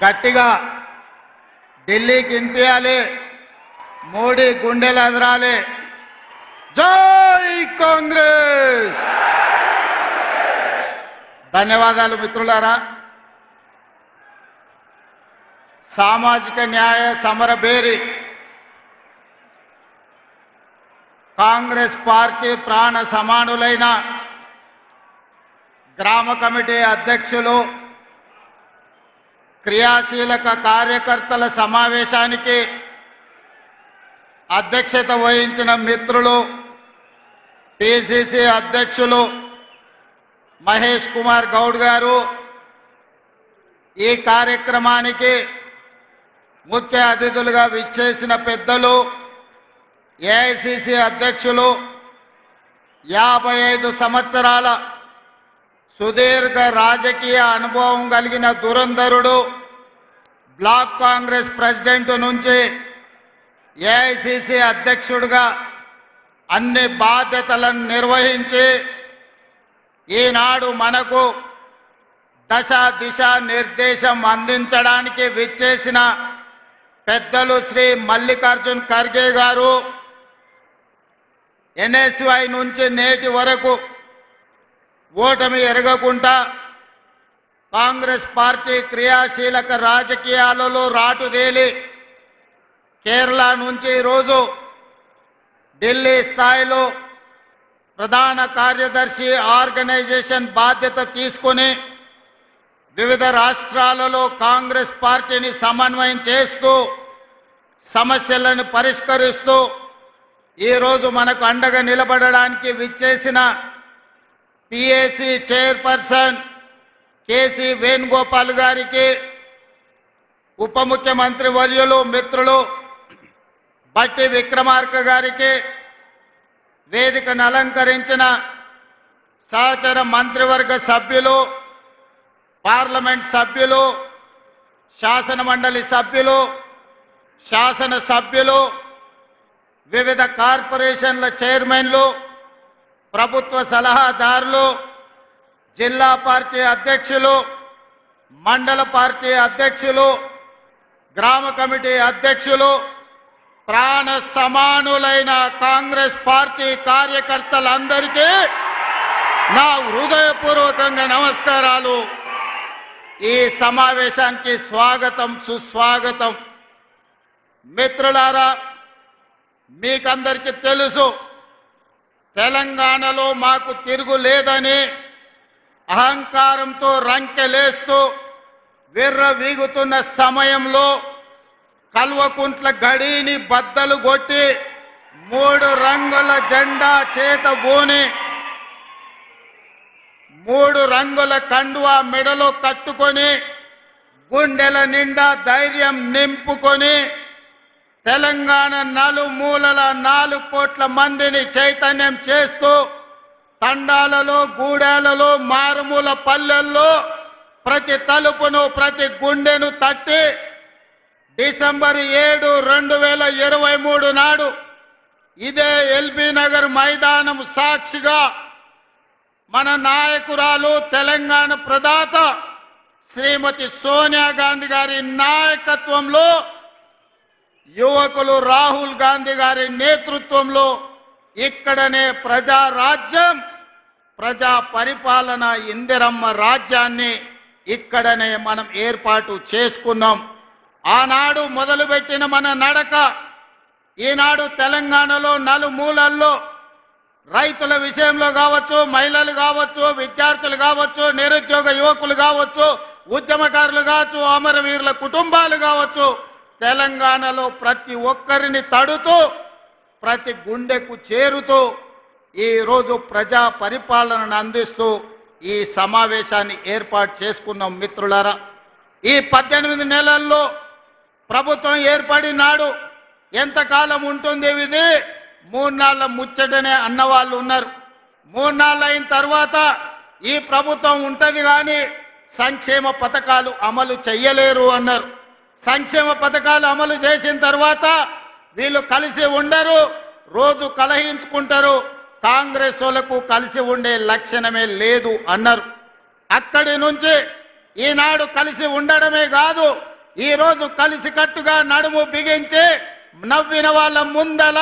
గట్టిగా ఢిల్లీకి వినిపించాలి, మోడీ గుండెలు అదరాలి. జై కాంగ్రెస్. ధన్యవాదాలు మిత్రులారా. సామాజిక న్యాయ సమరభేరి కాంగ్రెస్ పార్టీ ప్రాణ సమానులైన గ్రామ కమిటీ అధ్యక్షులు, క్రియాశీలక కార్యకర్తల సమావేశానికి అధ్యక్షత వహించిన మిత్రులు, పిసిసి అధ్యక్షులు మహేష్ కుమార్ గౌడ్ గారు, ఈ కార్యక్రమానికి ముఖ్య అతిథులుగా విచ్చేసిన పెద్దలు, ఏఐసిసి అధ్యక్షులు, 55 సంవత్సరాల సుదీర్ఘ రాజకీయ అనుభవం కలిగిన దురంధరుడు, బ్లాక్ కాంగ్రెస్ ప్రెసిడెంట్ నుంచి ఏఐసిసి అధ్యక్షుడిగా అన్ని బాధ్యతలను నిర్వహించి ఈనాడు మనకు దశ దిశ నిర్దేశం అందించడానికి విచ్చేసిన పెద్దలు శ్రీ మల్లికార్జున్ ఖర్గే గారు, ఎన్ఎస్వై నుంచి నేటి వరకు ఓటమి ఎరగకుండా కాంగ్రెస్ పార్టీ క్రియాశీలక రాజకీయాలలో రాటుదేలి కేరళ నుంచి ఈరోజు ఢిల్లీ స్థాయిలో ప్రధాన కార్యదర్శి ఆర్గనైజేషన్ బాధ్యత తీసుకుని వివిధ రాష్ట్రాలలో కాంగ్రెస్ పార్టీని సమన్వయం చేస్తూ సమస్యలను పరిష్కరిస్తూ ఈరోజు మనకు అండగా నిలబడడానికి విచ్చేసిన పిఏసి చైర్పర్సన్ కేసీ వేణుగోపాల్ గారికి, ఉప ముఖ్యమంత్రి వర్యులు మిత్రులు బట్టి విక్రమార్క గారికి, వేదికను అలంకరించిన సహచర మంత్రివర్గ సభ్యులు, పార్లమెంట్ సభ్యులు, శాసన మండలి సభ్యులు, శాసన సభ్యులు, వివిధ కార్పొరేషన్ల చైర్మన్లు, ప్రభుత్వ సలహాదారులు, జిల్లా పార్టీ అధ్యక్షులు, మండల పార్టీ అధ్యక్షులు, గ్రామ కమిటీ అధ్యక్షులు, ప్రాణ సమానులైన కాంగ్రెస్ పార్టీ కార్యకర్తలందరికీ నా హృదయపూర్వకంగా నమస్కారాలు. ఈ సమావేశానికి స్వాగతం, సుస్వాగతం. మిత్రులారా, మీకందరికీ తెలుసు, తెలంగాణలో మాకు తిరుగులేదని అహంకారంతో రంకెలేస్తూ విర్రవీగుతున్న సమయంలో కల్వకుంట్ల గడిని బద్దలు కొట్టి 3 రంగుల జెండా చేతబూని 3 రంగుల కండువా మెడలో కట్టుకొని గుండెల నిండా ధైర్యం నింపుకొని తెలంగాణ నలుమూలల 4 కోట్ల మందిని చైతన్యం చేస్తూ తండాలలో, గూడాలలో, మారుమూల పల్లెల్లో ప్రతి తలుపును, ప్రతి గుండెను తట్టి డిసెంబర్ 7, 2023 నాడు ఇదే ఎల్బీ నగర్ మైదానం సాక్షిగా మన నాయకురాలు, తెలంగాణ ప్రదాత శ్రీమతి సోనియా గాంధీ గారి నాయకత్వంలో, యువకులు రాహుల్ గాంధీ గారి నేతృత్వంలో ఇక్కడనే ప్రజారాజ్యం, ప్రజా పరిపాలన, ఇందిరమ్మ రాజ్యాన్ని ఇక్కడనే మనం ఏర్పాటు చేసుకున్నాం. ఆనాడు మొదలుపెట్టిన మన నడక ఈనాడు తెలంగాణలో నలుమూలల్లో రైతుల విషయంలో కావచ్చు, మహిళలు కావచ్చు, విద్యార్థులు కావచ్చు, నిరుద్యోగ యువకులు కావచ్చు, ఉద్యమకారులు కావచ్చు, అమరవీరుల కుటుంబాలు కావచ్చు, తెలంగాణలో ప్రతి ఒక్కరిని తడుతూ ప్రతి గుండెకు చేరుతూ ఈరోజు ప్రజా పరిపాలనను అందిస్తూ ఈ సమావేశాన్ని ఏర్పాటు చేసుకున్నాం. మిత్రులారా, ఈ 18 నెలల్లో ప్రభుత్వం ఏర్పడినాడు ఎంతకాలం ఉంటుంది ఇది? 3 నాళ్ళ ముచ్చటనే అన్నవాళ్ళు ఉన్నారు. 3 నాళ్ళు అయిన తర్వాత ఈ ప్రభుత్వం ఉంటది కానీ సంక్షేమ పథకాలు అమలు చెయ్యలేరు అన్నారు. సంక్షేమ పథకాలు అమలు చేసిన తర్వాత వీళ్ళు కలిసి ఉండరు, రోజు కలహించుకుంటారు, కాంగ్రెస్ వాళ్ళకు కలిసి ఉండే లక్షణమే లేదు అన్నారు. అక్కడి నుంచి ఈనాడు కలిసి ఉండడమే కాదు, ఈ రోజు కలిసికట్టుగా నడుము బిగించి నవ్విన వాళ్ళ ముందల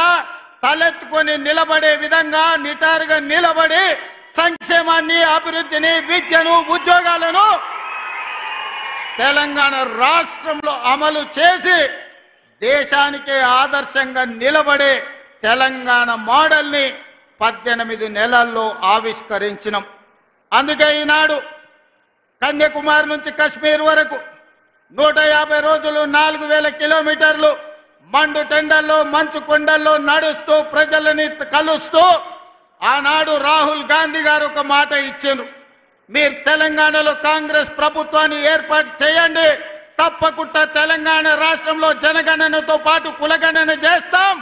తలెత్తుకొని నిలబడే విధంగా నిటారుగా నిలబడి సంక్షేమాన్ని, అభివృద్ధిని, విద్యను, ఉద్యోగాలను తెలంగాణ రాష్ట్రంలో అమలు చేసి దేశానికే ఆదర్శంగా నిలబడే తెలంగాణ మోడల్ని 18 నెలల్లో ఆవిష్కరించినాం. అందుకే ఈనాడు కన్యాకుమారి నుంచి కశ్మీర్ వరకు 150 రోజులు 4000 కిలోమీటర్లు మండు టెండల్లో, మంచు కొండల్లో నడుస్తూ ప్రజలని కలుస్తూ ఆనాడు రాహుల్ గాంధీ గారు ఒక మాట ఇచ్చారు. మీరు తెలంగాణలో కాంగ్రెస్ ప్రభుత్వాన్ని ఏర్పాటు చేయండి, తప్పకుండా తెలంగాణ రాష్ట్రంలో జనగణనతో పాటు కులగణన చేస్తాం,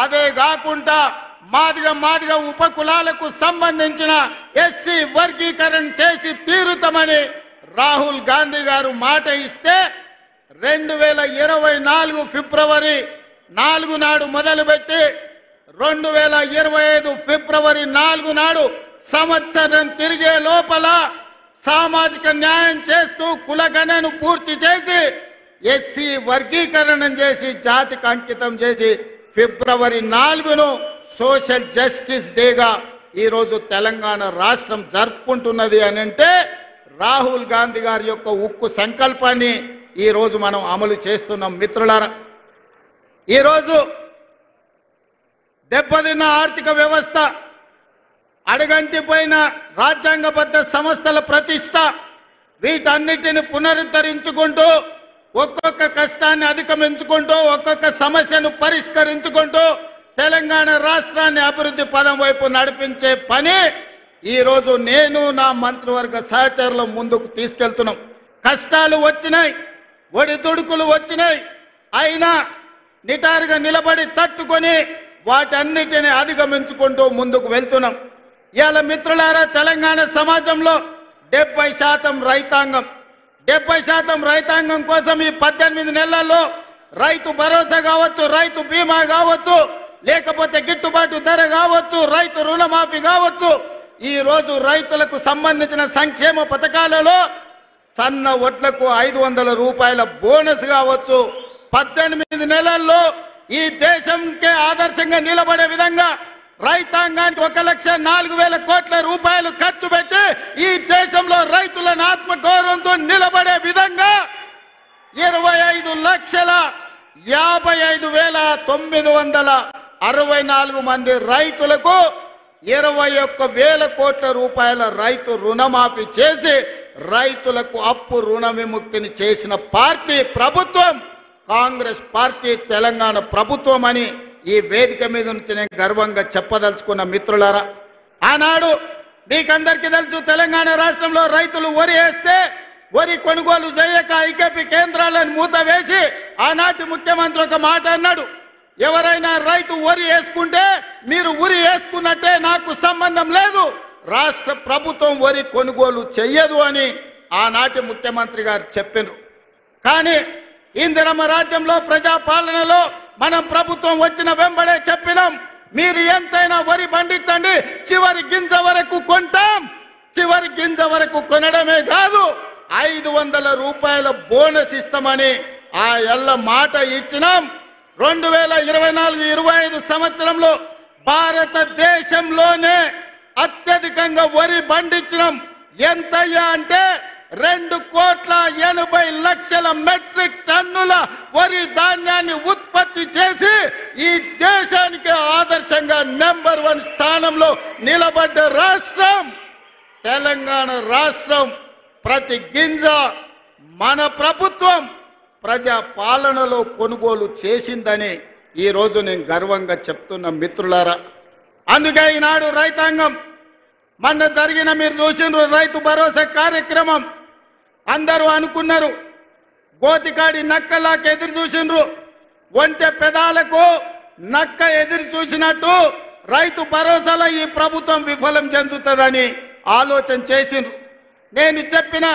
అదే కాకుండా మాదిగ ఉపకులాలకు సంబంధించిన ఎస్సీ వర్గీకరణ చేసి తీరుతామని రాహుల్ గాంధీ గారు మాట ఇస్తే 2024 ఫిబ్రవరి 4 నాడు మొదలుపెట్టి 2025 ఫిబ్రవరి 4 నాడు సంవత్సరం తిరిగే లోపల సామాజిక న్యాయం చేస్తూ కులగణను పూర్తి చేసి ఎస్సీ వర్గీకరణ చేసి జాతికి అంకితం చేసి ఫిబ్రవరి 4ను సోషల్ జస్టిస్ డేగా ఈరోజు తెలంగాణ రాష్ట్రం జరుపుకుంటున్నది అని అంటే రాహుల్ గాంధీ గారి యొక్క ఉక్కు సంకల్పాన్ని ఈరోజు మనం అమలు చేస్తున్నాం. మిత్రులారా, ఈరోజు దెబ్బతిన్న ఆర్థిక వ్యవస్థ, అడగంటిపోయిన రాజ్యాంగబద్ధ సంస్థల ప్రతిష్ట, వీటన్నిటిని పునరుద్ధరించుకుంటూ ఒక్కొక్క కష్టాన్ని అధిగమించుకుంటూ ఒక్కొక్క సమస్యను పరిష్కరించుకుంటూ తెలంగాణ రాష్ట్రాన్ని అభివృద్ధి పదం వైపు నడిపించే పని ఈరోజు నేను నా మంత్రివర్గ సహచరులు ముందుకు తీసుకెళ్తున్నాం. కష్టాలు వచ్చినాయి, ఒడిదుడుకులు వచ్చినాయి, అయినా నిటారుగా నిలబడి తట్టుకొని వాటన్నిటిని అధిగమించుకుంటూ ముందుకు వెళ్తున్నాం. ఇవాళ మిత్రులారా, తెలంగాణ సమాజంలో 70% రైతాంగం, 70% రైతాంగం కోసం ఈ 18 నెలల్లో రైతు భరోసా కావచ్చు, రైతు బీమా కావచ్చు, లేకపోతే గిట్టుబాటు ధర కావచ్చు, రైతు రుణమాఫీ కావచ్చు, ఈ రోజు రైతులకు సంబంధించిన సంక్షేమ పథకాలలో సన్న వడ్లకు 500 రూపాయల బోనస్ కావచ్చు, 18 నెలల్లో ఈ దేశంకే ఆదర్శంగా నిలబడే విధంగా రైతాంగానికి 1,04,000 కోట్ల రూపాయలు ఖర్చు పెట్టి ఈ దేశంలో రైతులను ఆత్మగౌరవంతో నిలబడే విధంగా 25,55,964 మంది రైతులకు 21,000 కోట్ల రూపాయల రైతు రుణమాఫీ చేసి రైతులకు అప్పు రుణ విముక్తిని చేసిన పార్టీ ప్రభుత్వం కాంగ్రెస్ పార్టీ, తెలంగాణ ప్రభుత్వం అని ఈ వేదిక మీద నుంచి నేను గర్వంగా చెప్పదలుచుకున్న మిత్రులారా. ఆనాడు మీకందరికీ తెలుసు, తెలంగాణ రాష్ట్రంలో రైతులు వరి వేస్తే వరి కొనుగోలు చేయక ఐకేపీ కేంద్రాలను మూతవేసి ఆనాటి ముఖ్యమంత్రి ఒక మాట అన్నాడు, ఎవరైనా రైతు వరి వేసుకుంటే మీరు ఉరి వేసుకున్నట్టే, నాకు సంబంధం లేదు, రాష్ట్ర ప్రభుత్వం వరి కొనుగోలు చెయ్యదు అని ఆనాటి ముఖ్యమంత్రి గారు చెప్పారు. కానీ ఇందిరమ్మ రాజ్యంలో ప్రజాపాలనలో మనం ప్రభుత్వం వచ్చిన వెంబడే చెప్పినాం, మీరు ఎంతైనా వరి పండించండి, చివరి గింజ వరకు కొంటాం, చివరి గింజ వరకు కొనడమే కాదు 500 రూపాయల బోనస్ ఇస్తామని ఆ ఎల్ల మాట ఇచ్చినాం. 2024-25 సంవత్సరంలో భారతదేశంలోనే అత్యధికంగా వరి పండించినాం. ఎంతయ్యా అంటే 2,80,00,000 మెట్రిక్ టన్నుల వరి ధాన్యాన్ని ఉత్పత్తి చేసి ఈ దేశానికి ఆదర్శంగా నెంబర్ 1 స్థానంలో నిలబడ్డ రాష్ట్రం తెలంగాణ రాష్ట్రం. ప్రతి గింజ మన ప్రభుత్వం ప్రజా పాలనలో కొనుగోలు చేసిందని ఈ రోజు నేను గర్వంగా చెప్తున్న మిత్రులారా. అందుకే ఈనాడు రైతాంగం మొన్న జరిగిన మీరు చూసిండ్రు రైతు భరోసా కార్యక్రమం, అందరూ అనుకున్నారు గోతికాడి నక్కలాకి ఎదురు చూసిండ్రు, ఒంటె పెదాలకు నక్క ఎదురు చూసినట్టు రైతు భరోసాలో ఈ ప్రభుత్వం విఫలం చెందుతుందని ఆలోచన చేసిండ్రు. నేను చెప్పిన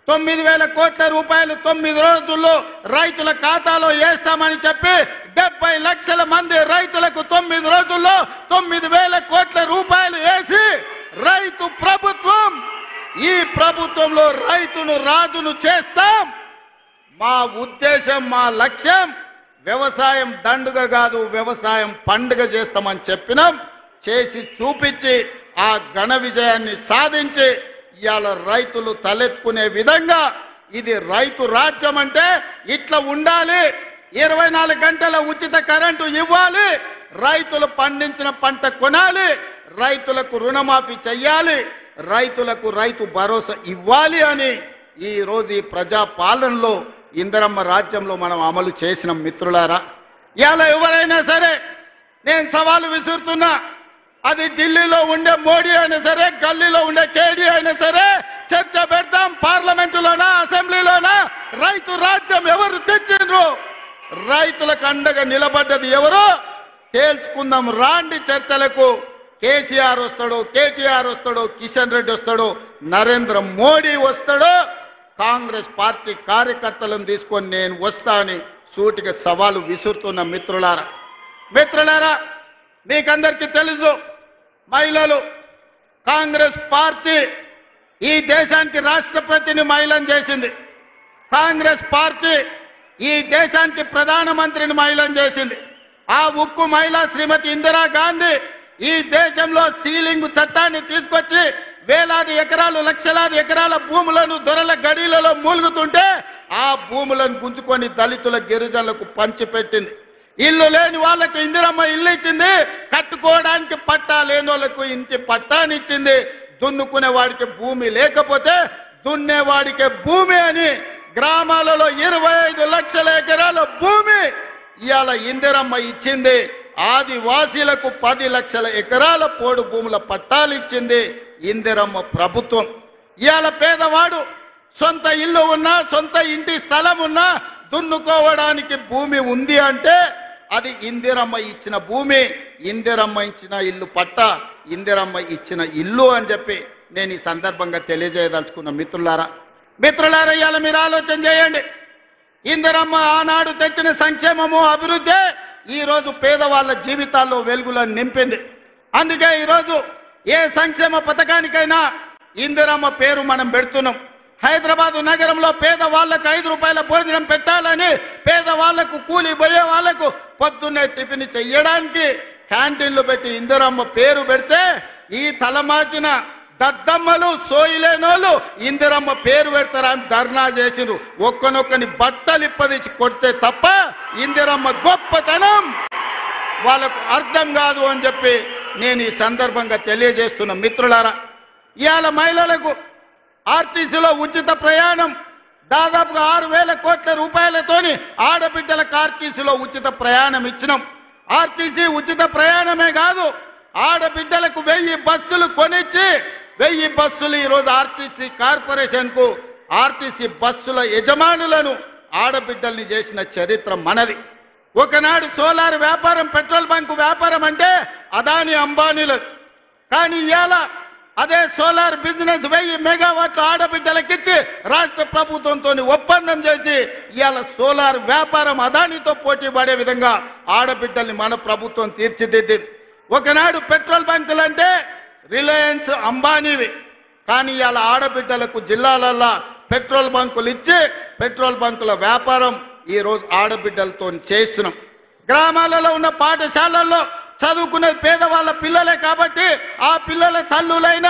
9,000 కోట్ల రూపాయలు 9 రోజుల్లో రైతుల ఖాతాలో వేస్తామని చెప్పి 70 లక్షల మంది రైతులకు 9 రోజుల్లో 9,000 కోట్ల రూపాయలు వేసి రైతు ప్రభుత్వం, ఈ ప్రభుత్వంలో రైతును రాజును చేస్తాం, మా ఉద్దేశం, మా లక్ష్యం వ్యవసాయం దండుగ కాదు, వ్యవసాయం పండుగ చేస్తామని చెప్పినాం. చేసి చూపించి ఆ ఘన విజయాన్ని సాధించి ఇవాళ రైతులు తలెత్తుకునే విధంగా ఇది రైతు రాజ్యం అంటే ఇట్లా ఉండాలి. 24 గంటల ఉచిత కరెంటు ఇవ్వాలి, రైతులు పండించిన పంట కొనాలి, రైతులకు రుణమాఫీ చెయ్యాలి, రైతులకు రైతు భరోసా ఇవ్వాలి అని ఈ రోజు ఈ ప్రజా పాలనలో ఇందిరమ్మ రాజ్యంలో మనం అమలు చేసిన మిత్రులారా. ఇవాళ ఎవరైనా సరే నేను సవాలు విసురుతున్నా, అది ఢిల్లీలో ఉండే మోడీ అయినా సరే, గల్లీలో ఉండే కేడీ అయినా సరే, చర్చ పెడతాం. పార్లమెంటులోనా, అసెంబ్లీలోనా రైతు రాజ్యం ఎవరు తెచ్చిండ్రు, రైతులకు అండగా నిలబడ్డది ఎవరో తేల్చుకుందాం. రాండి చర్చలకు. కేసీఆర్ వస్తాడో, కేటీఆర్ వస్తాడో, కిషన్ రెడ్డి వస్తాడో, నరేంద్ర మోడీ వస్తాడో, కాంగ్రెస్ పార్టీ కార్యకర్తలను తీసుకొని నేను వస్తా అని సూటిగా సవాలు విసురుతున్న మిత్రులారా, మీకందరికీ తెలుసు, మహిళలు కాంగ్రెస్ పార్టీ ఈ దేశానికి రాష్ట్రపతిని మహిళను చేసింది. కాంగ్రెస్ పార్టీ ఈ దేశానికి ప్రధానమంత్రిని మహిళను చేసింది. ఆ ఉక్కు మహిళ శ్రీమతి ఇందిరాగాంధీ ఈ దేశంలో సీలింగ్ చట్టాన్ని తీసుకొచ్చి వేలాది ఎకరాలు, లక్షలాది ఎకరాల భూములను దొరల గడిలలో మూలుగుతుంటే ఆ భూములను గుంజుకొని దళితుల, గిరిజనులకు పంచిపెట్టింది. ఇల్లు లేని వాళ్ళకు ఇందిరమ్మ ఇల్లు ఇచ్చింది, కట్టుకోవడానికి పట్టా లేని వాళ్ళకు ఇంటి పట్టానిచ్చింది. దున్నుకునే వాడికి భూమి లేకపోతే దున్నేవాడికి భూమి అని గ్రామాలలో 25 లక్షల ఎకరాల భూమి ఇవాళ ఇందిరమ్మ ఇచ్చింది. ఆదివాసీలకు 10 లక్షల ఎకరాల పోడు భూముల పట్టాలు ఇచ్చింది ఇందిరమ్మ ప్రభుత్వం. ఇవాళ పేదవాడు సొంత ఇల్లు ఉన్నా, సొంత ఇంటి స్థలం ఉన్నా, దున్నుకోవడానికి భూమి ఉంది అంటే అది ఇందిరమ్మ ఇచ్చిన భూమి, ఇందిరమ్మ ఇచ్చిన ఇల్లు పట్ట, ఇందిరమ్మ ఇచ్చిన ఇల్లు అని చెప్పి నేను ఈ సందర్భంగా తెలియజేయదలుచుకున్న మిత్రులారా, ఇవాళ మీరు ఆలోచన చేయండి. ఇందిరమ్మ ఆనాడు తెచ్చిన సంక్షేమము, అభివృద్ధి ఈరోజు పేదవాళ్ళ జీవితాల్లో వెలుగులను నింపింది. అందుకే ఈరోజు ఏ సంక్షేమ పథకానికైనా ఇందిరమ్మ పేరు మనం పెడుతున్నాం. హైదరాబాదు నగరంలో పేదవాళ్లకు 5 రూపాయల భోజనం పెట్టాలని, పేదవాళ్లకు, కూలి పోయే వాళ్లకు పొద్దున్నే టిఫిన్ చెయ్యడానికి క్యాంటీన్లు పెట్టి ఇందిరమ్మ పేరు పెడితే ఈ తలమాచిన దద్దమ్మలు, సోయిలేనోళ్ళు ఇందిరమ్మ పేరు పెడతారా అని ధర్నా చేసిరు. ఒక్కనొక్కని బట్టలు ఇప్పదీసి కొడితే తప్ప ఇందిరమ్మ గొప్పతనం వాళ్ళకు అర్థం కాదు అని చెప్పి నేను ఈ సందర్భంగా తెలియజేస్తున్న మిత్రులారా. ఇవాళ మహిళలకు ఆర్టీసీలో ఉచిత ప్రయాణం దాదాపుగా 6,000 కోట్ల రూపాయలతోని ఆడబిడ్డలకు ఆర్టీసీలో ఉచిత ప్రయాణం ఇచ్చినాం. ఆర్టీసీ ఉచిత ప్రయాణమే కాదు, ఆడబిడ్డలకు 1000 బస్సులు కొనిచ్చి 1000 బస్సులు ఈరోజు ఆర్టీసీ కార్పొరేషన్కు, ఆర్టీసీ బస్సుల యజమానులను ఆడబిడ్డల్ని చేసిన చరిత్ర మనది. ఒకనాడు సోలార్ వ్యాపారం, పెట్రోల్ బంకు వ్యాపారం అంటే అదాని, అంబానీలు. కానీ ఇవాళ అదే సోలార్ బిజినెస్ 1000 మెగావాట్లు ఆడబిడ్డలకిచ్చి రాష్ట్ర ప్రభుత్వంతో ఒప్పందం చేసి ఇవాళ సోలార్ వ్యాపారం అదానితో పోటీ పడే విధంగా ఆడబిడ్డల్ని మన ప్రభుత్వం తీర్చిదిద్దింది. ఒకనాడు పెట్రోల్ బంకులు అంటే రిలయన్స్, అంబానీవి. కానీ ఇవాళ ఆడబిడ్డలకు జిల్లాలల్లో పెట్రోల్ బంకులు ఇచ్చి పెట్రోల్ బంకుల వ్యాపారం ఈరోజు ఆడబిడ్డలతో చేస్తున్నాం. గ్రామాలలో ఉన్న పాఠశాలల్లో చదువుకునే పేదవాళ్ళ పిల్లలే కాబట్టి ఆ పిల్లల తల్లులైన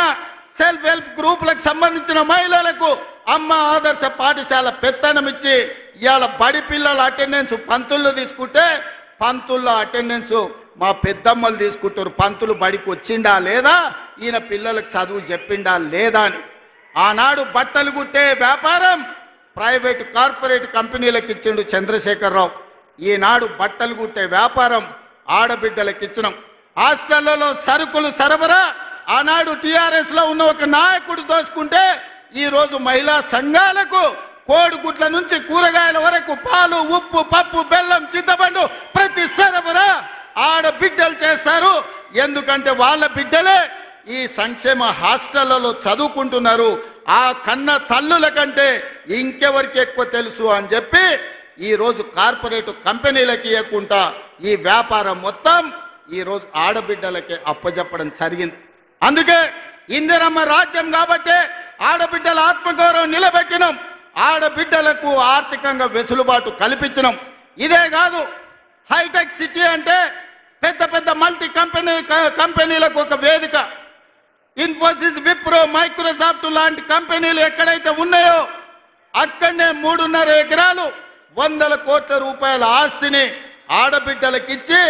సెల్ఫ్ హెల్ప్ గ్రూపులకు సంబంధించిన మహిళలకు అమ్మ ఆదర్శ పాఠశాల పెత్తనం ఇచ్చి ఇవాళ బడి పిల్లల అటెండెన్స్ పంతుల్లో తీసుకుంటే పంతుల్లో అటెండెన్స్ మా పెద్దమ్మలు తీసుకుంటారు. పంతులు బడికి వచ్చిండా లేదా, ఈయన పిల్లలకు చదువు చెప్పిండా లేదా అని. ఆనాడు బట్టలు కుట్టే వ్యాపారం ప్రైవేటు కార్పొరేట్ కంపెనీలకు ఇచ్చిండు చంద్రశేఖరరావు. ఈనాడు బట్టలు కుట్టే వ్యాపారం ఆడబిడ్డలకు ఇచ్చినాం. హాస్టళ్లలో సరుకులు సరఫరా ఆనాడు టీఆర్ఎస్ లో ఉన్న ఒక నాయకుడు దోసుకుంటే ఈరోజు మహిళా సంఘాలకు కోడిగుడ్ల నుంచి కూరగాయల వరకు పాలు, ఉప్పు, పప్పు, బెల్లం, చింతపండు ప్రతి సరఫరా ఆడబిడ్డలు చేస్తారు. ఎందుకంటే వాళ్ళ బిడ్డలే ఈ సంక్షేమ హాస్టళ్లలో చదువుకుంటున్నారు. ఆ కన్న తల్లుల కంటే ఇంకెవరికి ఎక్కువ తెలుసు అని చెప్పి ఈరోజు కార్పొరేట్ కంపెనీలకి ఇవ్వకుండా ఈ వ్యాపారం మొత్తం ఈరోజు ఆడబిడ్డలకే అప్పజెప్పడం జరిగింది. అందుకే ఇందిరమ్మ రాజ్యం కాబట్టి ఆడబిడ్డల ఆత్మగౌరవం నిలబెట్టినాం. ఆడబిడ్డలకు ఆర్థికంగా వెసులుబాటు కల్పించడం. ఇదే కాదు, హైటెక్ సిటీ అంటే పెద్ద పెద్ద మల్టీ కంపెనీలకు ఒక వేదిక. ఇన్ఫోసిస్, విప్రో, మైక్రోసాఫ్ట్ లాంటి కంపెనీలు ఎక్కడైతే ఉన్నాయో అక్కడనే 3.5 ఎకరాలు 100 కోట్ల రూపాయల ఆస్తిని ఆడబిడ్డలకిచ్చి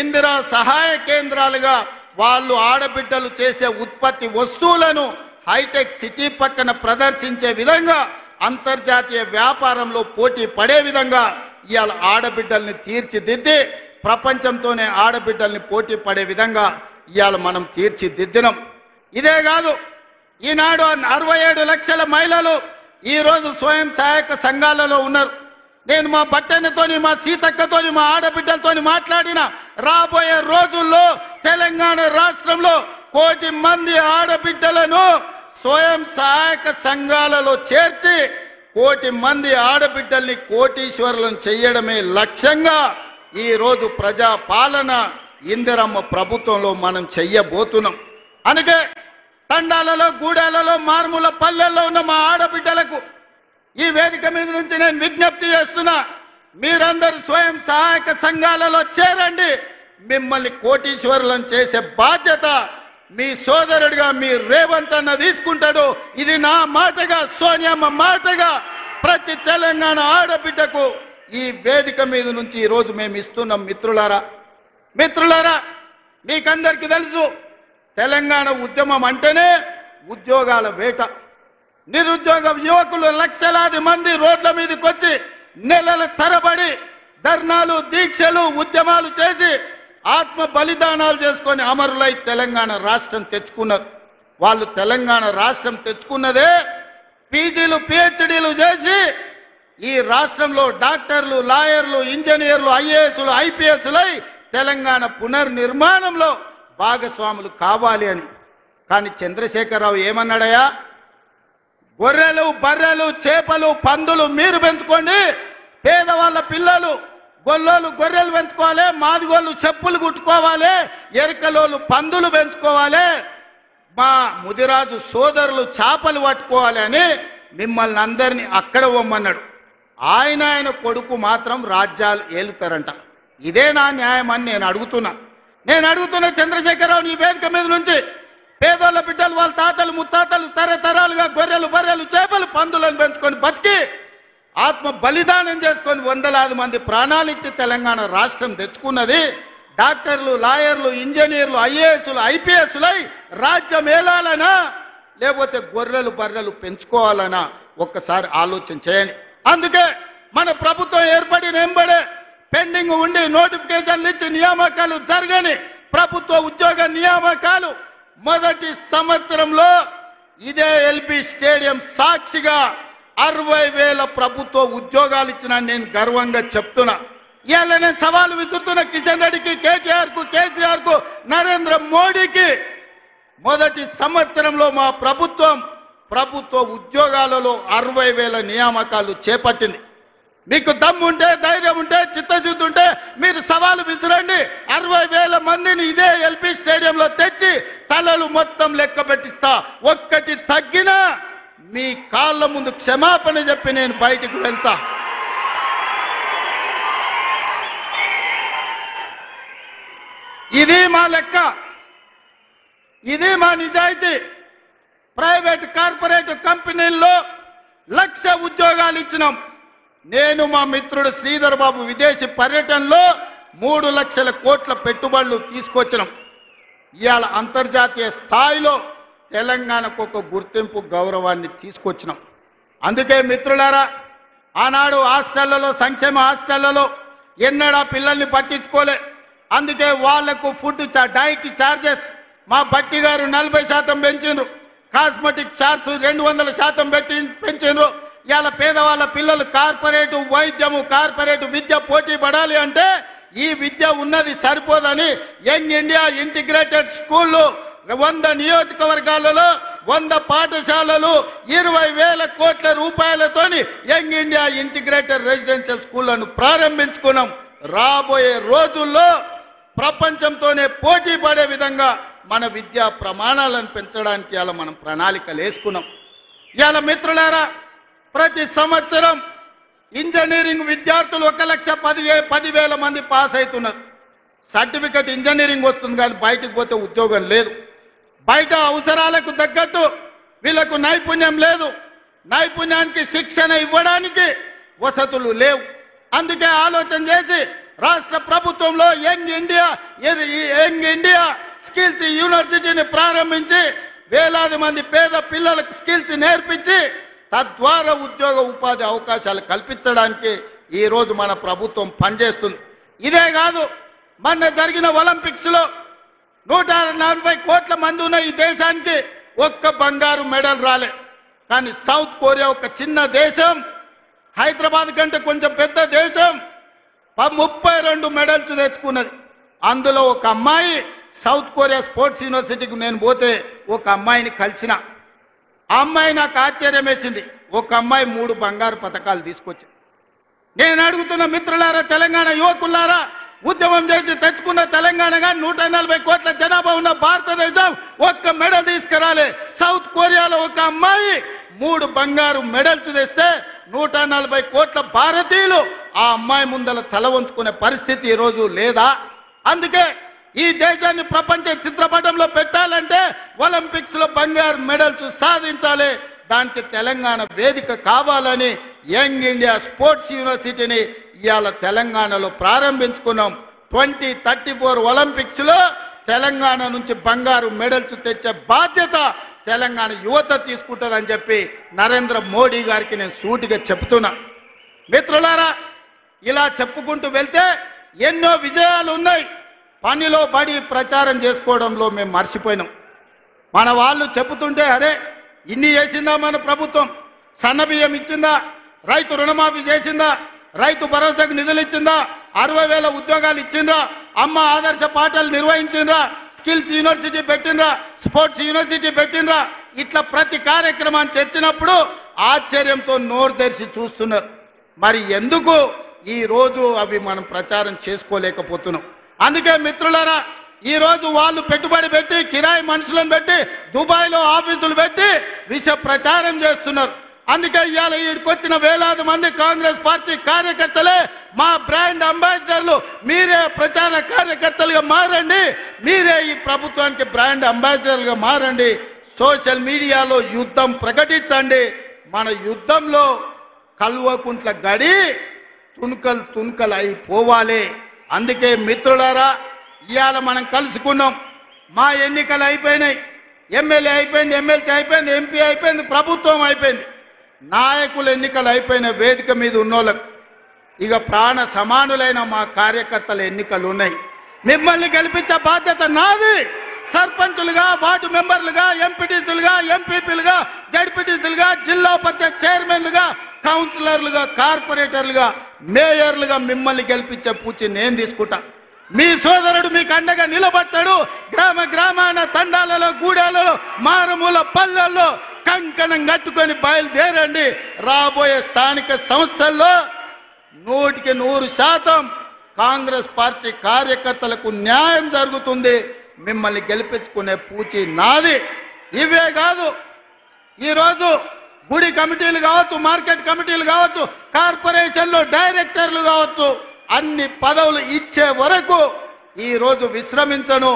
ఇందిరా సహాయ కేంద్రాలుగా వాళ్ళు ఆడబిడ్డలు చేసే ఉత్పత్తి వస్తువులను హైటెక్ సిటీ పక్కన ప్రదర్శించే విధంగా, అంతర్జాతీయ వ్యాపారంలో పోటీ పడే విధంగా ఇవాళ ఆడబిడ్డల్ని తీర్చిదిద్ది ప్రపంచంతోనే ఆడబిడ్డల్ని పోటీ పడే విధంగా ఇవాళ మనం తీర్చిదిద్దినాం. ఇదే కాదు, ఈనాడు 67 లక్షల మహిళలు ఈరోజు స్వయం సహాయక సంఘాలలో ఉన్నారు. నేను మా బట్టెనతోని, మా సీతక్కతోని, మా ఆడబిడ్డలతోని మాట్లాడిన రాబోయే రోజుల్లో తెలంగాణ రాష్ట్రంలో 1 కోటి మంది ఆడబిడ్డలను స్వయం సహాయక సంఘాలలో చేర్చి 1 కోటి మంది ఆడబిడ్డల్ని కోటీశ్వరులను చేయడమే లక్ష్యంగా ఈరోజు ప్రజా పాలన ఇందిరమ్మ ప్రభుత్వంలో మనం చెయ్యబోతున్నాం. అందుకే తండాలలో, గూడాలలో, మారుమూల పల్లెల్లో ఉన్న మా ఆడబిడ్డలకు ఈ వేదిక మీద నుంచి నేను విజ్ఞప్తి చేస్తున్నా, మీరందరూ స్వయం సహాయక సంఘాలలో చేరండి. మిమ్మల్ని కోటీశ్వరులను చేసే బాధ్యత మీ సోదరుడిగా మీ రేవంత్ అన్న తీసుకుంటాడు. ఇది నా మాటగా, సోనియమ్మ మాటగా ప్రతి తెలంగాణ ఆడబిడ్డకు ఈ వేదిక మీద నుంచి ఈరోజు మేము ఇస్తున్నాం. మిత్రులారా, మీకందరికీ తెలుసు, తెలంగాణ ఉద్యమం అంటేనే ఉద్యోగాల వేట. నిరుద్యోగ యువకులు లక్షలాది మంది రోడ్ల మీదకి వచ్చి నెలల తరబడి ధర్నాలు, దీక్షలు, ఉద్యమాలు చేసి ఆత్మ బలిదానాలు చేసుకొని అమరులై తెలంగాణ రాష్ట్రం తెచ్చుకున్నారు. వాళ్ళు తెలంగాణ రాష్ట్రం తెచ్చుకున్నదే పీజీలు, పిహెచ్డీలు చేసి ఈ రాష్ట్రంలో డాక్టర్లు, లాయర్లు, ఇంజనీర్లు, ఐఏఎస్లు, ఐపీఎస్లై తెలంగాణ పునర్నిర్మాణంలో భాగస్వాములు కావాలి అని. కానీ చంద్రశేఖరరావు ఏమన్నాడయా? గొర్రెలు, బర్రెలు, చేపలు, పందులు మీరు పెంచుకోండి, పేదవాళ్ళ పిల్లలు గొల్లోళ్ళు గొర్రెలు పెంచుకోవాలి, మాదిగోళ్ళు చెప్పులు కుట్టుకోవాలి, ఎరకలోళ్ళు పందులు పెంచుకోవాలి, మా ముదిరాజు సోదరులు చేపలు పట్టుకోవాలి అని మిమ్మల్ని అందరినీ అక్కడ పోమన్నాడు. ఆయన కొడుకు మాత్రం రాజ్యాలు ఏలుతారంట. ఇదే నా న్యాయం అని నేను అడుగుతున్నా చంద్రశేఖరరావు ఈ వేదిక మీద నుంచి. పేదోళ్ళ బిడ్డలు, వాళ్ళ తాతలు, ముత్తాతలు తరతరాలుగా గొర్రెలు, బర్రెలు, చేపలు, పందులను పెంచుకొని బతికి ఆత్మ బలిదానం చేసుకొని వందలాది మంది ప్రాణాలు ఇచ్చి తెలంగాణ రాష్ట్రం తెచ్చుకున్నది. డాక్టర్లు, లాయర్లు, ఇంజనీర్లు, ఐఏఎస్లు, ఐపీఎస్లై రాజ్యం ఏలాలనా లేకపోతే గొర్రెలు, బర్రెలు పెంచుకోవాలనా ఒక్కసారి ఆలోచన చేయండి. అందుకే మన ప్రభుత్వం ఏర్పడిన వెంబడే పెండింగ్ ఉండి నోటిఫికేషన్లు ఇచ్చి నియామకాలు జరగని ప్రభుత్వ ఉద్యోగ నియామకాలు మొదటి సంవత్సరంలో ఇదే ఎల్బీ స్టేడియం సాక్షిగా 60,000 ప్రభుత్వ ఉద్యోగాలు ఇచ్చిన నేను గర్వంగా చెప్తున్నా. ఇవాళ నేను సవాలు విసురుతున్న కిషన్ రెడ్డికి, కేటీఆర్కు, కేసీఆర్కు, నరేంద్ర మోడీకి. మొదటి సంవత్సరంలో మా ప్రభుత్వ ఉద్యోగాలలో 60,000 నియామకాలు చేపట్టింది. మీకు దమ్ము ఉంటే, ధైర్యం ఉంటే, చిత్తశుద్ధి ఉంటే మీరు సవాలు విసిరండి. 60,000 మందిని ఇదే ఎల్బీ స్టేడియంలో తెచ్చి తలలు మొత్తం లెక్క పెట్టిస్తా. ఒక్కటి తగ్గినా మీ కాళ్ళ ముందు క్షమాపణ చెప్పి నేను బయటికి వెళ్తా. ఇది మా లెక్క, ఇది మా నిజాయితీ. ప్రైవేట్, కార్పొరేట్ కంపెనీల్లో 1,00,000 ఉద్యోగాలు ఇచ్చినాం. నేను మా మిత్రుడు శ్రీధర్ బాబు విదేశీ పర్యటనలో 3 లక్షల కోట్ల పెట్టుబడులు తీసుకొచ్చినాం. ఇవాళ అంతర్జాతీయ స్థాయిలో తెలంగాణకు ఒక గుర్తింపు, గౌరవాన్ని తీసుకొచ్చినాం. అందుకే మిత్రులారా, ఆనాడు హాస్టళ్లలో, సంక్షేమ హాస్టళ్లలో ఎన్నడా పిల్లల్ని పట్టించుకోలే. అందుకే వాళ్లకు ఫుడ్ డైట్ ఛార్జెస్ మా బట్టి గారు 40% పెంచిండ్రు. Cosmetic charge 200% పెంచిండ్రు. ఇవాళ పేదవాళ్ళ పిల్లలు కార్పొరేట్ వైద్యము, కార్పొరేట్ విద్య పోటీ పడాలి అంటే ఈ విద్య ఉన్నది సరిపోదని యంగ్ ఇండియా ఇంటిగ్రేటెడ్ స్కూళ్ళు 100 నియోజకవర్గాలలో 100 పాఠశాలలు 20,000 కోట్ల రూపాయలతోని యంగ్ ఇండియా ఇంటిగ్రేటెడ్ రెసిడెన్షియల్ స్కూళ్లను ప్రారంభించుకున్నాం. రాబోయే రోజుల్లో ప్రపంచంతోనే పోటీ పడే విధంగా మన విద్యా ప్రమాణాలను పెంచడానికి ఇలా మనం ప్రణాళికలు వేసుకున్నాం. ఇవాళ మిత్రులారా, ప్రతి సంవత్సరం ఇంజనీరింగ్ విద్యార్థులు 1,10,000 మంది పాస్ అవుతున్నారు. సర్టిఫికెట్ ఇంజనీరింగ్ వస్తుంది కానీ బయటకు పోతే ఉద్యోగం లేదు. బయట అవసరాలకు తగ్గట్టు వీళ్ళకు నైపుణ్యం లేదు. నైపుణ్యానికి శిక్షణ ఇవ్వడానికి వసతులు లేవు. అందుకే ఆలోచన చేసి రాష్ట్ర ప్రభుత్వంలో యంగ్ ఇండియా స్కిల్స్ యూనివర్సిటీని ప్రారంభించి వేలాది మంది పేద పిల్లలకు స్కిల్స్ నేర్పించి తద్వారా ఉద్యోగ ఉపాధి అవకాశాలు కల్పించడానికి ఈ రోజు మన ప్రభుత్వం పనిచేస్తుంది. ఇదే కాదు, మొన్న జరిగిన ఒలింపిక్స్ లో 140 కోట్ల మంది ఉన్న ఈ దేశానికి ఒక్క బంగారు మెడల్ రాలే. కానీ సౌత్ కొరియా ఒక చిన్న దేశం, హైదరాబాద్ కంటే కొంచెం పెద్ద దేశం, 32 మెడల్స్ తెచ్చుకున్నది. అందులో ఒక అమ్మాయి సౌత్ కొరియా స్పోర్ట్స్ యూనివర్సిటీకి నేను పోతే ఒక అమ్మాయిని కలిసిన. ఆ అమ్మాయి నాకు ఆశ్చర్యం వేసింది. ఒక అమ్మాయి 3 బంగారు పతకాలు తీసుకొచ్చింది. నేను అడుగుతున్న మిత్రులారా, తెలంగాణ యువకులారా, ఉద్యమం చేసి తెచ్చుకున్న తెలంగాణగా 140 కోట్ల జనాభా ఉన్న భారతదేశం ఒక్క మెడల్ తీసుకురాలే. సౌత్ కొరియాలో ఒక అమ్మాయి 3 బంగారు మెడల్స్ తెస్తే 140 కోట్ల భారతీయులు ఆ అమ్మాయి ముందల తల వంచుకునే పరిస్థితి ఈరోజు లేదా? అందుకే ఈ దేశాన్ని ప్రపంచ చిత్రపటంలో పెట్టాలంటే ఒలింపిక్స్ లో బంగారు మెడల్స్ సాధించాలి. దానికి తెలంగాణ వేదిక కావాలని యంగ్ ఇండియా స్పోర్ట్స్ యూనివర్సిటీని ఇవాళ తెలంగాణలో ప్రారంభించుకున్నాం. 2034 ఒలింపిక్స్ లో తెలంగాణ నుంచి బంగారు మెడల్స్ తెచ్చే బాధ్యత తెలంగాణ యువత తీసుకుంటుందని చెప్పి నరేంద్ర మోడీ గారికి నేను సూటిగా చెప్తున్నా. మిత్రులారా, ఇలా చెప్పుకుంటూ వెళ్తే ఎన్నో విజయాలు ఉన్నాయి. పనిలో పడి ప్రచారం చేసుకోవడంలో మేము మర్చిపోయినాం. మన వాళ్ళు చెబుతుంటే అరే ఇన్ని చేసిందా మన ప్రభుత్వం, సన్నబియ్యం ఇచ్చిందా, రైతు రుణమాఫీ చేసిందా, రైతు భరోసాకు నిధులు ఇచ్చిందా, 60,000 ఉద్యోగాలు ఇచ్చిందా, అమ్మ ఆదర్శ పాఠాలు నిర్వహించిందా, స్కిల్స్ యూనివర్సిటీ పెట్టిండ్రా, స్పోర్ట్స్ యూనివర్సిటీ పెట్టిండ్రా, ఇట్లా ప్రతి కార్యక్రమాన్ని చర్చినప్పుడు ఆశ్చర్యంతో నోరు తెరిచి చూస్తున్నారు. మరి ఎందుకు ఈ రోజు అవి మనం ప్రచారం చేసుకోలేకపోతున్నాం? అందుకే మిత్రులారా, ఈ రోజు వాళ్ళు పెట్టుబడి పెట్టి కిరాయి మనుషులను పెట్టి దుబాయ్లో ఆఫీసులు పెట్టి విష ప్రచారం చేస్తున్నారు. అందుకే ఇవాళ ఈడికొచ్చిన వేలాది మంది కాంగ్రెస్ పార్టీ కార్యకర్తలే మా బ్రాండ్ అంబాసిడర్లు. మీరే ప్రచార కార్యకర్తలుగా మారండి, మీరే ఈ ప్రభుత్వానికి బ్రాండ్ అంబాసిడర్లుగా మారండి. సోషల్ మీడియాలో యుద్ధం ప్రకటించండి. మన యుద్ధంలో కల్వకుంట్ల గడి తుణుకలు అయిపోవాలి. అందుకే మిత్రులారా, ఇవాళ మనం కలుసుకున్నాం. మా ఎన్నికలు అయిపోయినాయి, ఎమ్మెల్యే అయిపోయింది, ఎమ్మెల్సీ అయిపోయింది, ఎంపీ అయిపోయింది, ప్రభుత్వం అయిపోయింది. నాయకుల ఎన్నికలు అయిపోయిన వేదిక మీద ఉన్నోళ్ళకు ఇక ప్రాణ సమానులైన మా కార్యకర్తల ఎన్నికలు ఉన్నాయి. మిమ్మల్ని గెలిపించే బాధ్యత నాది. సర్పంచులుగా, వార్డు మెంబర్లుగా, ఎంపీటీసీలుగా, ఎంపీపీలుగా, జడ్పీటీసీలుగా, జిల్లా పరిషత్ చైర్మన్లుగా, కౌన్సిలర్లుగా, కార్పొరేటర్లుగా, మేయర్లుగా మిమ్మల్ని గెలిపించే పూచి నేను తీసుకుంటా. మీ సోదరుడు మీకు అండగా నిలబడతాడు. గ్రామాన తండాలలో, గూడాలలో, మారుమూల పల్లెల్లో కంకణం కట్టుకొని బయలుదేరండి. రాబోయే స్థానిక సంస్థల్లో 100% కాంగ్రెస్ పార్టీ కార్యకర్తలకు న్యాయం జరుగుతుంది. మిమ్మల్ని గెలిపించుకునే పూచి నాది. ఇవే కాదు, ఈరోజు గుడి కమిటీలు కావచ్చు, మార్కెట్ కమిటీలు కావచ్చు, కార్పొరేషన్లో డైరెక్టర్లు కావచ్చు, అన్ని పదవులు ఇచ్చే వరకు ఈరోజు విశ్రమించను.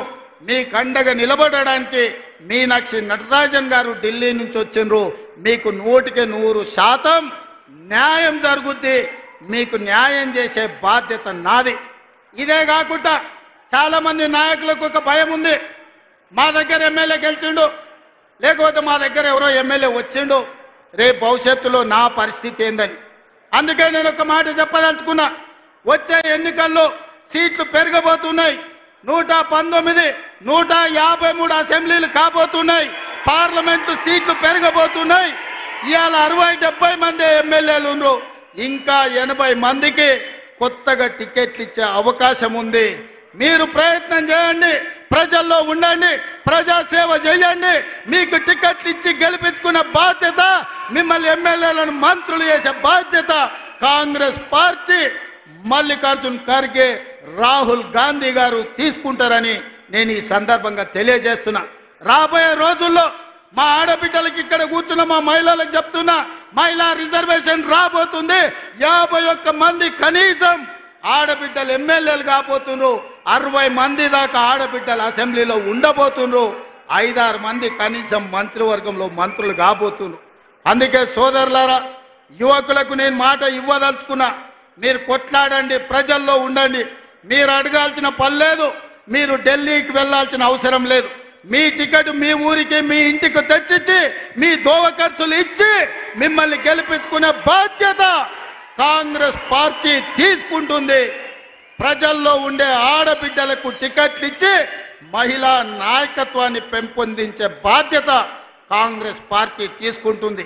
మీకు అండగా నిలబడడానికి మీనాక్షి నటరాజన్ గారు ఢిల్లీ నుంచి వచ్చిండ్రు. మీకు 100% న్యాయం జరుగుద్ది. మీకు న్యాయం చేసే బాధ్యత నాది. ఇదే కాకుండా చాలా మంది నాయకులకు ఒక భయం ఉంది. మా దగ్గర ఎమ్మెల్యే గెలిచిండు, లేకపోతే మా దగ్గర ఎవరో ఎమ్మెల్యే వచ్చిండు, రేపు భవిష్యత్తులో నా పరిస్థితి ఏందని. అందుకే నేను ఒక మాట చెప్పదలుచుకున్నా. వచ్చే ఎన్నికల్లో సీట్లు పెరగబోతున్నాయి. 119, 153 అసెంబ్లీలు కాబోతున్నాయి. పార్లమెంటు సీట్లు పెరగబోతున్నాయి. ఇవాళ 60-70 మంది ఎమ్మెల్యేలు ఉన్నారు. ఇంకా 80 మందికి కొత్తగా టికెట్లు ఇచ్చే అవకాశం ఉంది. మీరు ప్రయత్నం చేయండి, ప్రజల్లో ఉండండి, ప్రజాసేవ చేయండి. మీకు టికెట్లు ఇచ్చి గెలిపించుకున్న బాధ్యత, మిమ్మల్ని ఎమ్మెల్యేలను మంత్రులు చేసే బాధ్యత కాంగ్రెస్ పార్టీ, మల్లికార్జున్ ఖర్గే, రాహుల్ గాంధీ గారు తీసుకుంటారని నేను ఈ సందర్భంగా తెలియజేస్తున్నా. రాబోయే రోజుల్లో మా ఆడబిడ్డలకి ఇక్కడ కూర్చున్న మా మహిళలకు చెప్తున్నా, మహిళా రిజర్వేషన్ రాబోతుంది. 51 మంది కనీసం ఆడబిడ్డలు ఎమ్మెల్యేలు కాబోతున్నారు. 60 మంది దాకా ఆడబిడ్డలు అసెంబ్లీలో ఉండబోతున్నారు. 5-6 మంది కనీసం మంత్రివర్గంలో మంత్రులు కాబోతున్నారు. అందుకే సోదరులారా, యువకులకు నేను మాట ఇవ్వదలుచుకున్నా, మీరు కొట్లాడండి, ప్రజల్లో ఉండండి. మీరు అడగాల్సిన పని లేదు, మీరు ఢిల్లీకి వెళ్లాల్సిన అవసరం లేదు. మీ టికెట్ మీ ఊరికి మీ ఇంటికి తెచ్చిచ్చి మీ దోవ ఖర్చులు ఇచ్చి మిమ్మల్ని గెలిపించుకునే బాధ్యత కాంగ్రెస్ పార్టీ తీసుకుంటుంది. ప్రజల్లో ఉండే ఆడబిడ్డలకు టికెట్లు ఇచ్చి మహిళా నాయకత్వాన్ని పెంపొందించే బాధ్యత कांग्रेस पार्टी తీసుకుంటుంది.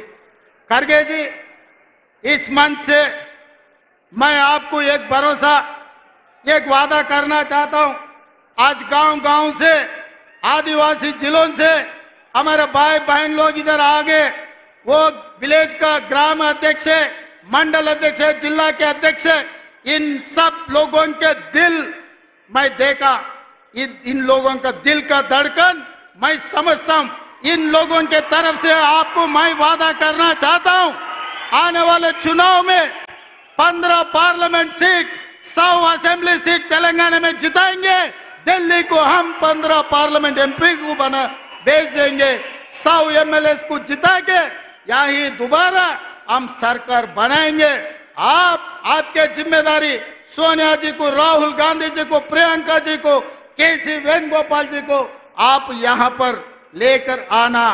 खड़गे जी, इस मंच से मैं आपको एक भरोसा, एक वादा करना चाहता हूं। आज गांव-गांव से, आदिवासी जिलों से हमारे भाई बहन लोग इधर आ गए। वो विलेज का ग्राम अध्यक्ष है, मंडल अध्यक्ष है, जिला के अध्यक्ष है। इन सब लोगों के दिल मैं देखा, इन लोगों का दिल का धड़कन मैं समझता हूं। इन लोगों के तरफ से आपको मैं वादा करना चाहता हूं, आने वाले चुनाव में 15 parliament seat, 100 assembly seat Telangana में जिताएंगे। दिल्ली को हम 15 पार्लियामेंट एमपी को बना भेज देंगे। 100 एमएलए को जिता के यही दोबारा हम सरकार बनाएंगे। आपके जिम्मेदारी सोनिया जी को, राहुल गांधी जी को, प्रियंका जी को, केसी वेणुगोपाल जी को आप यहां पर लेकर आना।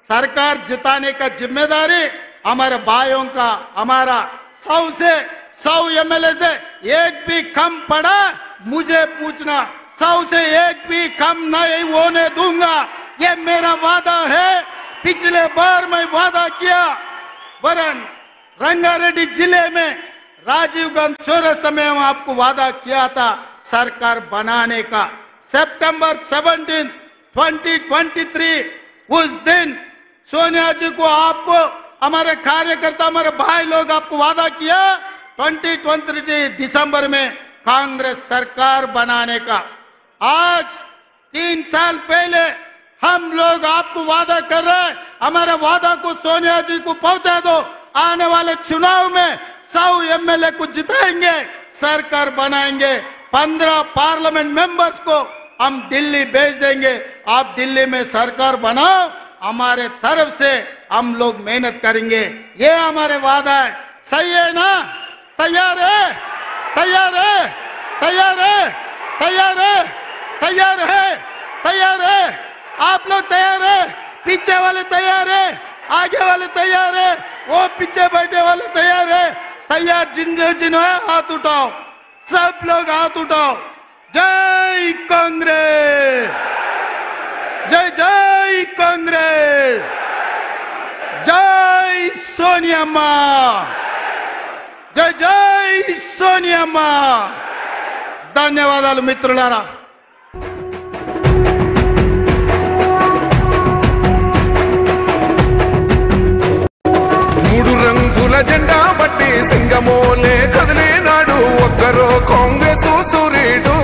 सरकार जिताने का जिम्मेदारी हमारे भाइयों का, हमारा 100 एमएलए से एक भी कम पड़ा मुझे पूछना, 100 से एक भी कम नहीं होने दूंगा, ये मेरा वादा है। पिछले बार मैं वादा किया, वरन रंगारेड्डी जिले में राजीव गांधी चौरास्ता में हम आपको वादा किया था सरकार बनाने का। सितंबर 17, 2023 उस दिन सोनिया जी को, आपको, हमारे कार्यकर्ता, हमारे भाई लोग आपको वादा किया 2023 दिसंबर में कांग्रेस सरकार बनाने का। आज 3 साल पहले हम लोग आपको वादा कर रहे हैं, हमारे वादा को सोनिया जी को पहुंचा दो। आने वाले चुनाव में 100 एमएलए को जिताएंगे, सरकार बनाएंगे। 15 पार्लियामेंट मेंबर्स को हम दिल्ली भेज देंगे। आप दिल्ली में सरकार बनाओ, हमारे तरफ से हम लोग मेहनत करेंगे। ये हमारे वादा है। सही है ना? तैयार है? तैयार है? तैयार है? तैयार है? तैयार है? तैयार है? आप लोग तैयार है? पीछे वाले तैयार है? आगे वाले तैयार है? वो पीछे बैठे वाले तैयार है? तैयार जिन्होंने हाथ उठाओ, सब लोग हाथ उठाओ। जय कांग्रेस, जय जय कांग्रेस, जय सोनिया मां, जय जय सोनिया मां। ధన్యవాదాలు మిత్రులారా। మూడు రంగుల జెండా బట్టి సింగమోలే కదిలేనాడు ఒక్కరో కాంగ్రెస్ సూర్యుడు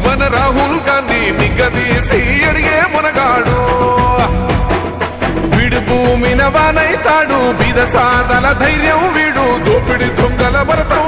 మన రాహుల్ గాంధీ నిగదీసి అడిగే మునగాడు వీడు భూమిన వానైతాడు బీద సాదల ధైర్యం వీడు దోపిడి దొంగల భరతం